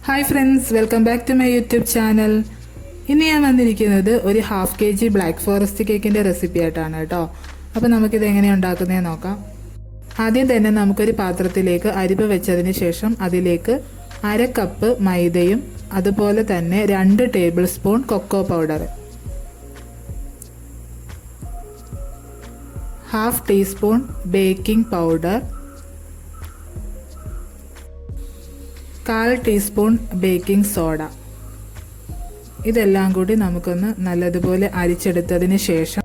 Hi friends, welcome back to my YouTube channel. ഇന്ന് ഞാൻ വന്നിരിക്കുന്നത് ഒരു 1/2 kg ബ്ലാക്ക് ഫോറസ്റ്റ് കേക്കിൻ്റെ റെസിപ്പി ആയിട്ടാണ് കേട്ടോ. അപ്പോൾ നമുക്കിത് എങ്ങനെയാണ് ഉണ്ടാക്കുന്നതെന്ന് നോക്കാം. ആദ്യം തന്നെ നമുക്കൊരു പാത്രത്തിലേക്ക് അരിപ്പ വെച്ചതിന് ശേഷം അതിലേക്ക് 1/2 കപ്പ് മൈദയും അതുപോലെ തന്നെ 2 tablespoon cocoa powder, 1/2 teaspoon baking powder, 1/4 teaspoon baking soda, ഇതെല്ലാം കൂടി നമുക്കൊന്ന് നല്ലതുപോലെ അരിച്ചെടുത്തതിന് ശേഷം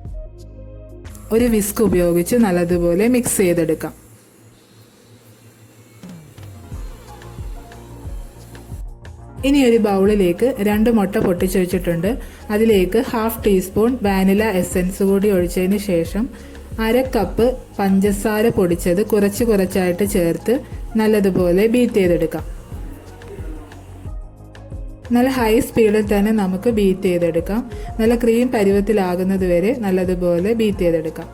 ഒരു വിസ്ക് ഉപയോഗിച്ച് നല്ലതുപോലെ മിക്സ് ചെയ്തെടുക്കാം. ഇനി ഒരു ബൗളിലേക്ക് 2 മുട്ട പൊട്ടിച്ച് വെച്ചിട്ടുണ്ട്. അതിലേക്ക് 1/2 ടീസ്പൂൺ വാനില എസൻസ് കൂടി ഒഴിച്ചതിന് ശേഷം 1/2 കപ്പ് പഞ്ചസാര പൊടിച്ചത് കുറച്ചായിട്ട് ചേർത്ത് നല്ലതുപോലെ ബീറ്റ് ചെയ്തെടുക്കാം. നല്ല ഹൈ സ്പീഡിൽ തന്നെ നമുക്ക് ബീറ്റ് ചെയ്തെടുക്കാം. നല്ല ക്രീം പരുവത്തിലാകുന്നത് വരെ നല്ലതുപോലെ ബീറ്റ് ചെയ്തെടുക്കാം.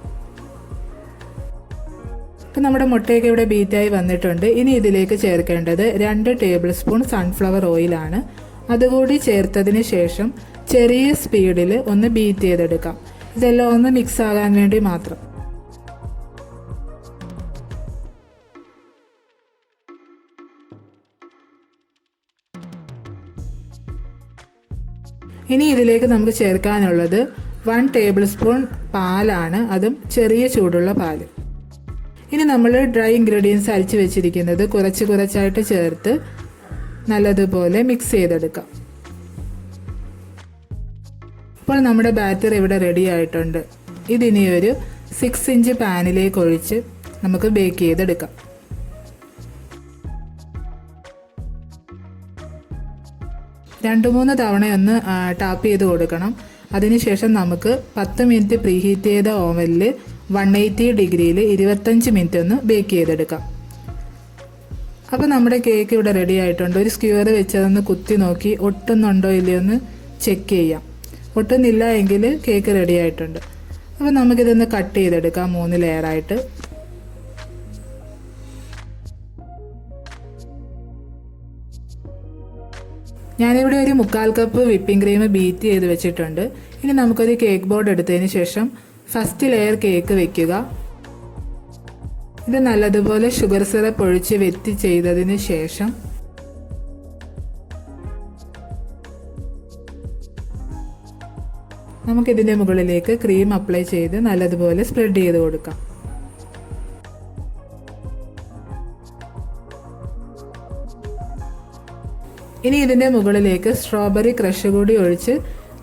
ഇപ്പം നമ്മുടെ മുട്ടയൊക്കെ ഇവിടെ ബീറ്റായി വന്നിട്ടുണ്ട്. ഇനി ഇതിലേക്ക് ചേർക്കേണ്ടത് 2 ടേബിൾ സ്പൂൺ സൺഫ്ലവർ ഓയിലാണ്. അതുകൂടി ചേർത്തതിന് ശേഷം ചെറിയ സ്പീഡിൽ ഒന്ന് ബീറ്റ് ചെയ്തെടുക്കാം. ഇതെല്ലാം ഒന്ന് മിക്സ് ആകാൻ വേണ്ടി മാത്രം. ഇനി ഇതിലേക്ക് നമുക്ക് ചേർക്കാനുള്ളത് 1 ടേബിൾ സ്പൂൺ പാലാണ്, അതും ചെറിയ ചൂടുള്ള പാല്. ഇനി നമ്മൾ ഡ്രൈ ഇൻഗ്രീഡിയൻസ് അരിച്ച് വെച്ചിരിക്കുന്നത് കുറച്ചായിട്ട് ചേർത്ത് നല്ലതുപോലെ മിക്സ് ചെയ്തെടുക്കാം. ഇപ്പോൾ നമ്മുടെ ബാറ്റർ ഇവിടെ റെഡി ആയിട്ടുണ്ട്. ഇതിനി ഒരു 6 ഇഞ്ച് പാനിലേക്ക് ഒഴിച്ച് നമുക്ക് ബേക്ക് ചെയ്തെടുക്കാം. രണ്ട് മൂന്ന് തവണയൊന്ന് ടാപ്പ് ചെയ്ത് കൊടുക്കണം. അതിനുശേഷം നമുക്ക് 10 മിനിറ്റ് പ്രീഹീറ്റ് ചെയ്ത ഓവനിൽ 180 ഡിഗ്രിയിൽ 25 മിനിറ്റ് ഒന്ന് ബേക്ക് ചെയ്തെടുക്കാം. അപ്പോൾ നമ്മുടെ കേക്ക് ഇവിടെ റെഡി ആയിട്ടുണ്ട്. ഒരു സ്ക്യൂർ വെച്ചതൊന്ന് കുത്തി നോക്കി ഒട്ടുന്നുണ്ടോ ഇല്ലയോ എന്ന് ചെക്ക് ചെയ്യാം. ഒട്ടുന്നില്ല എങ്കിൽ കേക്ക് റെഡി ആയിട്ടുണ്ട്. അപ്പോൾ നമുക്കിതൊന്ന് കട്ട് ചെയ്തെടുക്കാം 3 ലെയറായിട്ട്. ഞാനിവിടെ ഒരു 1/4 കപ്പ് വിപ്പിംഗ് ക്രീം ബീറ്റ് ചെയ്ത് വെച്ചിട്ടുണ്ട്. ഇനി നമുക്കൊരു കേക്ക് ബോർഡ് എടുത്തതിന് ശേഷം ഫസ്റ്റ് ലെയർ കേക്ക് വെക്കുക. ഇത് നല്ലതുപോലെ ഷുഗർ സിറപ്പ് ഒഴിച്ച് വെറ്റ് ചെയ്തതിന് ശേഷം നമുക്കിതിൻ്റെ മുകളിലേക്ക് ക്രീം അപ്ലൈ ചെയ്ത് നല്ലതുപോലെ സ്പ്രെഡ് ചെയ്ത് കൊടുക്കാം. ഇനി ഇതിൻ്റെ മുകളിലേക്ക് സ്ട്രോബെറി ക്രഷ് കൂടി ഒഴിച്ച്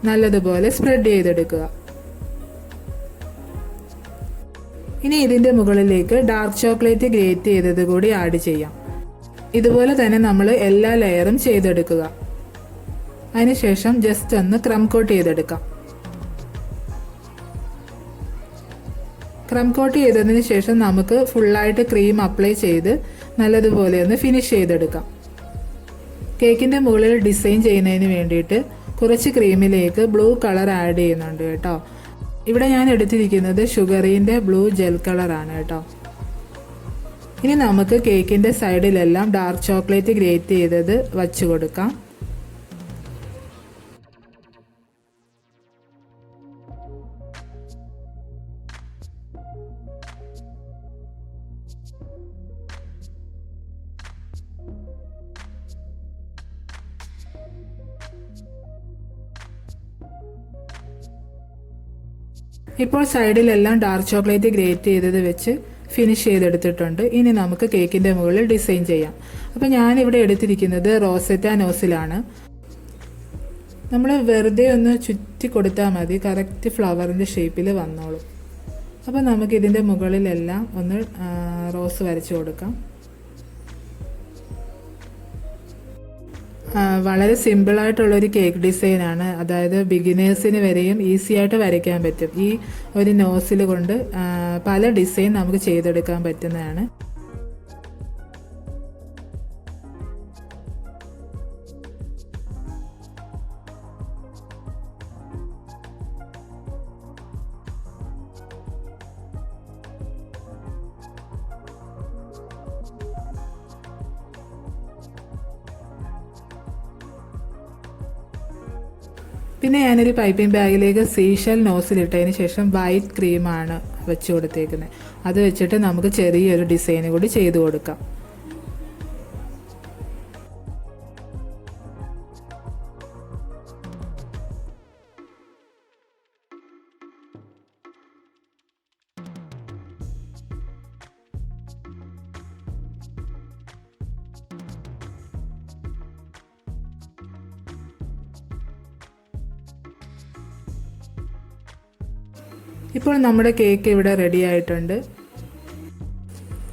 നല്ലതുപോലെ സ്പ്രെഡ് ചെയ്തെടുക്കുക. ഇനി ഇതിൻ്റെ മുകളിലേക്ക് ഡാർക്ക് ചോക്ലേറ്റ് ഗ്രേറ്റ് ചെയ്തത് കൂടി ആഡ് ചെയ്യാം. ഇതുപോലെ തന്നെ നമ്മൾ എല്ലാ ലെയറും ചെയ്തെടുക്കുക. അതിനുശേഷം ജസ്റ്റ് ഒന്ന് ക്രം കോട്ട് ചെയ്തെടുക്കാം. ക്രം കോട്ട് ചെയ്തതിന് ശേഷം നമുക്ക് ഫുള്ളായിട്ട് ക്രീം അപ്ലൈ ചെയ്ത് നല്ലതുപോലെ ഒന്ന് ഫിനിഷ് ചെയ്തെടുക്കാം. കേക്കിൻ്റെ മുകളിൽ ഡിസൈൻ ചെയ്യുന്നതിന് വേണ്ടിയിട്ട് കുറച്ച് ക്രീമിലേക്ക് ബ്ലൂ കളർ ആഡ് ചെയ്യുന്നുണ്ട് കേട്ടോ. ഇവിടെ ഞാൻ എടുത്തിരിക്കുന്നത് ഷുഗറിൻ്റെ ബ്ലൂ ജെൽ കളറാണ് കേട്ടോ. ഇനി നമുക്ക് കേക്കിൻ്റെ സൈഡിലെല്ലാം ഡാർക്ക് ചോക്ലേറ്റ് ഗ്രേറ്റ് ചെയ്തത് വച്ചു കൊടുക്കാം. ഇപ്പോൾ സൈഡിലെല്ലാം ഡാർക്ക് ചോക്ലേറ്റ് ഗ്രേറ്റ് ചെയ്തത് വെച്ച് ഫിനിഷ് ചെയ്തെടുത്തിട്ടുണ്ട്. ഇനി നമുക്ക് കേക്കിൻ്റെ മുകളിൽ ഡിസൈൻ ചെയ്യാം. അപ്പോൾ ഞാനിവിടെ എടുത്തിരിക്കുന്നത് റോസറ്റ നോസിലാണ്. നമ്മൾ വെറുതെ ഒന്ന് ചുറ്റി കൊടുത്താൽ മതി, കറക്റ്റ് ഫ്ലവറിൻ്റെ ഷേപ്പിൽ വന്നോളും. അപ്പോൾ നമുക്കിതിൻ്റെ മുകളിലെല്ലാം ഒന്ന് റോസ് വരച്ച് കൊടുക്കാം. വളരെ സിമ്പിളായിട്ടുള്ളൊരു കേക്ക് ഡിസൈനാണ്. അതായത് ബിഗിനേഴ്സിന് വരെയും ഈസി ആയിട്ട് വരയ്ക്കാൻ പറ്റും. ഈ ഒരു നോസിൽ കൊണ്ട് പല ഡിസൈൻ നമുക്ക് ചെയ്തെടുക്കാൻ പറ്റുന്നതാണ്. പിന്നെ ഞാനൊരു പൈപ്പിംഗ് ബാഗിലേക്ക് സീഷൽ നോസിലിട്ടതിന് ശേഷം വൈറ്റ് ക്രീമാണ് വെച്ച് കൊടുത്തേക്കുന്നത്. അത് വെച്ചിട്ട് നമുക്ക് ചെറിയൊരു ഡിസൈൻ കൂടി ചെയ്ത് കൊടുക്കാം. ഇപ്പോൾ നമ്മുടെ കേക്ക് ഇവിടെ റെഡി ആയിട്ടുണ്ട്.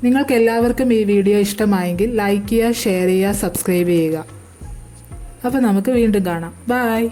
നിങ്ങൾക്ക് എല്ലാവർക്കും ഈ വീഡിയോ ഇഷ്ടമായെങ്കിൽ ലൈക്ക് ചെയ്യുക, ഷെയർ ചെയ്യുക, സബ്സ്ക്രൈബ് ചെയ്യുക. അപ്പോൾ നമുക്ക് വീണ്ടും കാണാം. ബൈ.